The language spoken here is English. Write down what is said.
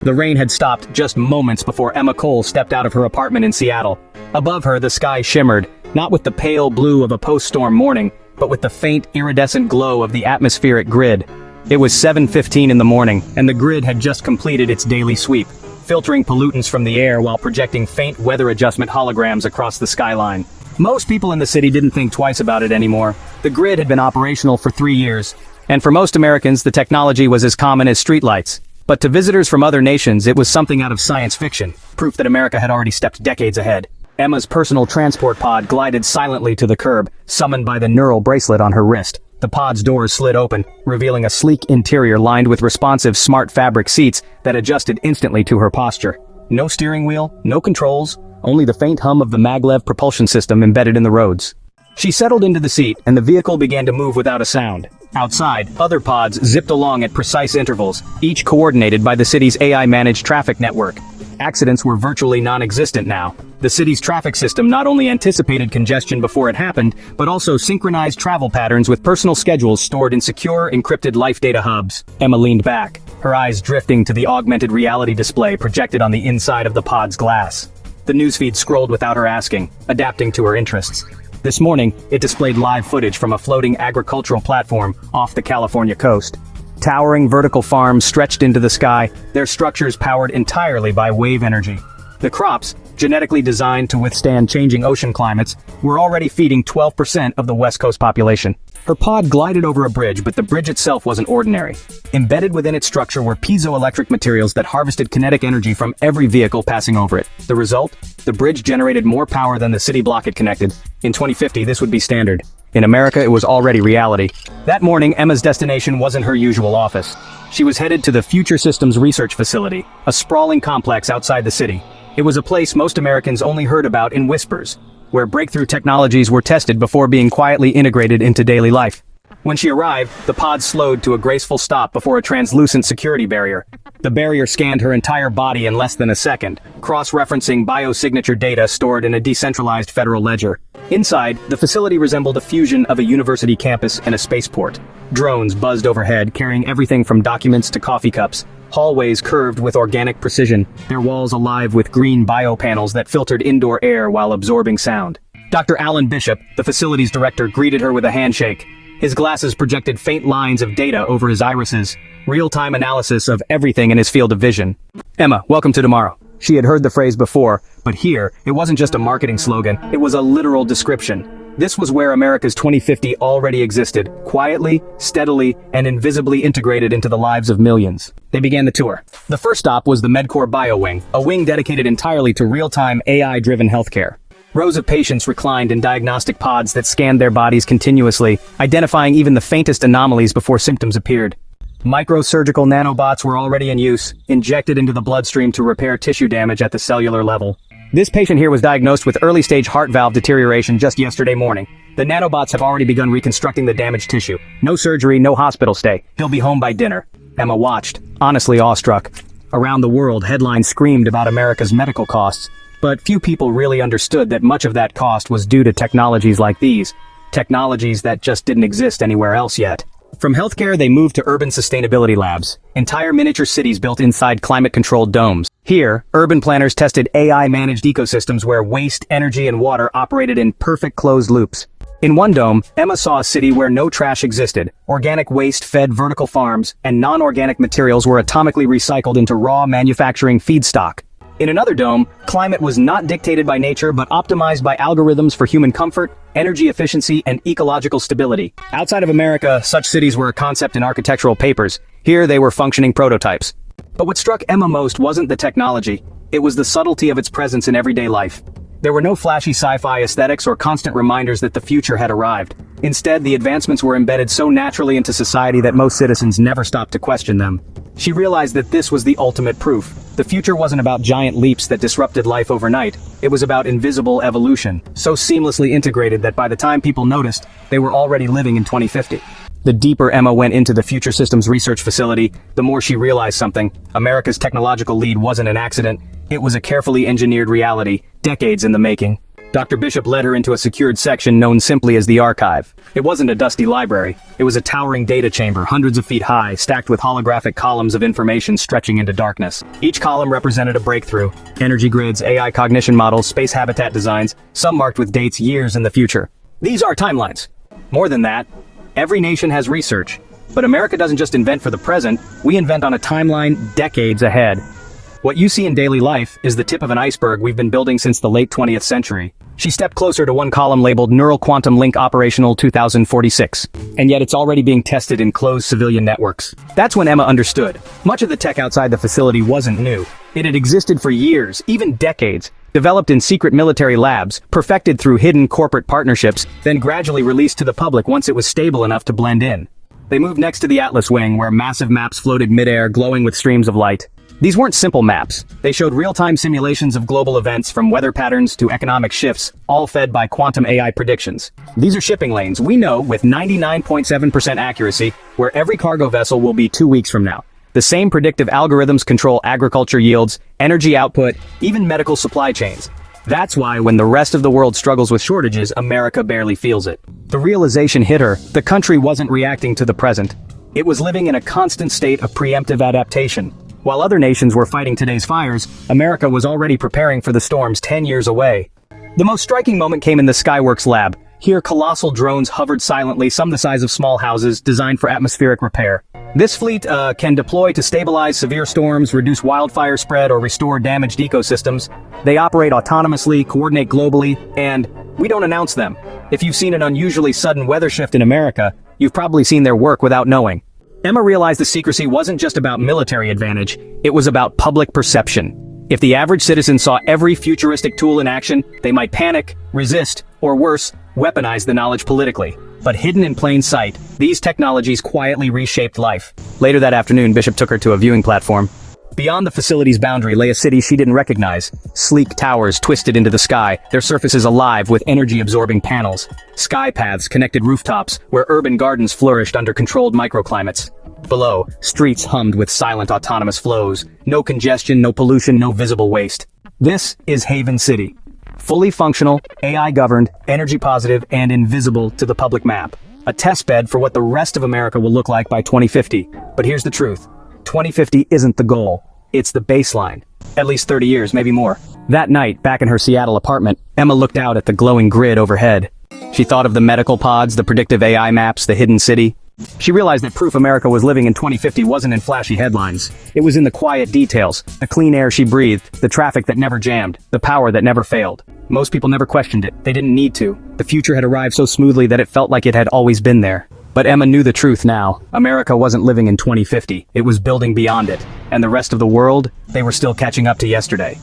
The rain had stopped just moments before Emma Cole stepped out of her apartment in Seattle. Above her, the sky shimmered, not with the pale blue of a post-storm morning, but with the faint, iridescent glow of the atmospheric grid. It was 7:15 in the morning, and the grid had just completed its daily sweep, filtering pollutants from the air while projecting faint weather adjustment holograms across the skyline. Most people in the city didn't think twice about it anymore. The grid had been operational for 3 years, and for most Americans, the technology was as common as streetlights. But to visitors from other nations, it was something out of science fiction, proof that America had already stepped decades ahead. Emma's personal transport pod glided silently to the curb, summoned by the neural bracelet on her wrist. The pod's doors slid open, revealing a sleek interior lined with responsive smart fabric seats that adjusted instantly to her posture. No steering wheel, no controls, only the faint hum of the maglev propulsion system embedded in the roads. She settled into the seat, and the vehicle began to move without a sound. Outside, other pods zipped along at precise intervals, each coordinated by the city's AI-managed traffic network. Accidents were virtually non-existent now. The city's traffic system not only anticipated congestion before it happened, but also synchronized travel patterns with personal schedules stored in secure, encrypted life data hubs. Emma leaned back, her eyes drifting to the augmented reality display projected on the inside of the pod's glass. The newsfeed scrolled without her asking, adapting to her interests. This morning, it displayed live footage from a floating agricultural platform off the California coast. Towering vertical farms stretched into the sky, their structures powered entirely by wave energy. The crops, genetically designed to withstand changing ocean climates, were already feeding 12% of the West Coast population. Her pod glided over a bridge, but the bridge itself wasn't ordinary. Embedded within its structure were piezoelectric materials that harvested kinetic energy from every vehicle passing over it. The result? The bridge generated more power than the city block it connected. In 2050, this would be standard. In America, it was already reality. That morning, Emma's destination wasn't her usual office. She was headed to the Future Systems Research Facility, a sprawling complex outside the city. It was a place most Americans only heard about in whispers, where breakthrough technologies were tested before being quietly integrated into daily life. When she arrived, the pod slowed to a graceful stop before a translucent security barrier. The barrier scanned her entire body in less than a second, cross-referencing biosignature data stored in a decentralized federal ledger. Inside, the facility resembled a fusion of a university campus and a spaceport. Drones buzzed overhead, carrying everything from documents to coffee cups. Hallways curved with organic precision, their walls alive with green biopanels that filtered indoor air while absorbing sound. Dr. Alan Bishop, the facility's director, greeted her with a handshake. His glasses projected faint lines of data over his irises, real-time analysis of everything in his field of vision. Emma, welcome to tomorrow. She had heard the phrase before, but here, it wasn't just a marketing slogan, it was a literal description. This was where America's 2050 already existed, quietly, steadily, and invisibly integrated into the lives of millions. They began the tour. The first stop was the MedCore Bio Wing, a wing dedicated entirely to real-time AI-driven healthcare. Rows of patients reclined in diagnostic pods that scanned their bodies continuously, identifying even the faintest anomalies before symptoms appeared. Microsurgical nanobots were already in use, injected into the bloodstream to repair tissue damage at the cellular level. This patient here was diagnosed with early-stage heart valve deterioration just yesterday morning. The nanobots have already begun reconstructing the damaged tissue. No surgery, no hospital stay. He'll be home by dinner. Emma watched, honestly awestruck. Around the world, headlines screamed about America's medical costs, but few people really understood that much of that cost was due to technologies like these. Technologies that just didn't exist anywhere else yet. From healthcare, they moved to urban sustainability labs, entire miniature cities built inside climate-controlled domes. Here, urban planners tested AI-managed ecosystems where waste, energy, and water operated in perfect closed loops. In one dome, Emma saw a city where no trash existed. Organic waste fed vertical farms, and non-organic materials were atomically recycled into raw manufacturing feedstock. In another dome, climate was not dictated by nature but optimized by algorithms for human comfort, energy efficiency, and ecological stability. Outside of America, such cities were a concept in architectural papers. Here they were functioning prototypes. But what struck Emma most wasn't the technology, it was the subtlety of its presence in everyday life. There were no flashy sci-fi aesthetics or constant reminders that the future had arrived. Instead, the advancements were embedded so naturally into society that most citizens never stopped to question them. She realized that this was the ultimate proof. The future wasn't about giant leaps that disrupted life overnight. It was about invisible evolution, so seamlessly integrated that by the time people noticed, they were already living in 2050. The deeper Emma went into the Future Systems Research Facility, the more she realized something. America's technological lead wasn't an accident. It was a carefully engineered reality, decades in the making. Dr. Bishop led her into a secured section known simply as the archive. It wasn't a dusty library. It was a towering data chamber, hundreds of feet high, stacked with holographic columns of information stretching into darkness. Each column represented a breakthrough. Energy grids, AI cognition models, space habitat designs, some marked with dates years in the future. These are timelines. More than that, every nation has research. But America doesn't just invent for the present, we invent on a timeline decades ahead. What you see in daily life is the tip of an iceberg we've been building since the late 20th century. She stepped closer to one column labeled Neural Quantum Link Operational 2046. And yet it's already being tested in closed civilian networks. That's when Emma understood. Much of the tech outside the facility wasn't new. It had existed for years, even decades, developed in secret military labs, perfected through hidden corporate partnerships, then gradually released to the public once it was stable enough to blend in. They moved next to the Atlas wing, where massive maps floated midair, glowing with streams of light. These weren't simple maps. They showed real-time simulations of global events from weather patterns to economic shifts, all fed by quantum AI predictions. These are shipping lanes. We know with 99.7% accuracy where every cargo vessel will be 2 weeks from now. The same predictive algorithms control agriculture yields, energy output, even medical supply chains. That's why when the rest of the world struggles with shortages, America barely feels it. The realization hit her. The country wasn't reacting to the present. It was living in a constant state of preemptive adaptation. While other nations were fighting today's fires, America was already preparing for the storms 10 years away. The most striking moment came in the Skyworks lab. Here, colossal drones hovered silently, some the size of small houses, designed for atmospheric repair. This fleet can deploy to stabilize severe storms, reduce wildfire spread, or restore damaged ecosystems. They operate autonomously, coordinate globally, and we don't announce them. If you've seen an unusually sudden weather shift in America, you've probably seen their work without knowing. Emma realized the secrecy wasn't just about military advantage, it was about public perception. If the average citizen saw every futuristic tool in action, they might panic, resist, or worse, weaponize the knowledge politically. But hidden in plain sight, these technologies quietly reshaped life. Later that afternoon, Bishop took her to a viewing platform. Beyond the facility's boundary lay a city she didn't recognize. Sleek towers twisted into the sky, their surfaces alive with energy-absorbing panels. Sky paths connected rooftops, where urban gardens flourished under controlled microclimates. Below, streets hummed with silent autonomous flows. No congestion, no pollution, no visible waste. This is Haven City. Fully functional, AI-governed, energy-positive, and invisible to the public map. A testbed for what the rest of America will look like by 2050. But here's the truth. 2050 isn't the goal. It's the baseline. At least 30 years, maybe more. That night, back in her Seattle apartment, Emma looked out at the glowing grid overhead. She thought of the medical pods, the predictive AI maps, the hidden city. She realized that proof America was living in 2050 wasn't in flashy headlines. It was in the quiet details, the clean air she breathed, the traffic that never jammed, the power that never failed. Most people never questioned it. They didn't need to. The future had arrived so smoothly that it felt like it had always been there. But Emma knew the truth now. America wasn't living in 2050. It was building beyond it. And the rest of the world, they were still catching up to yesterday.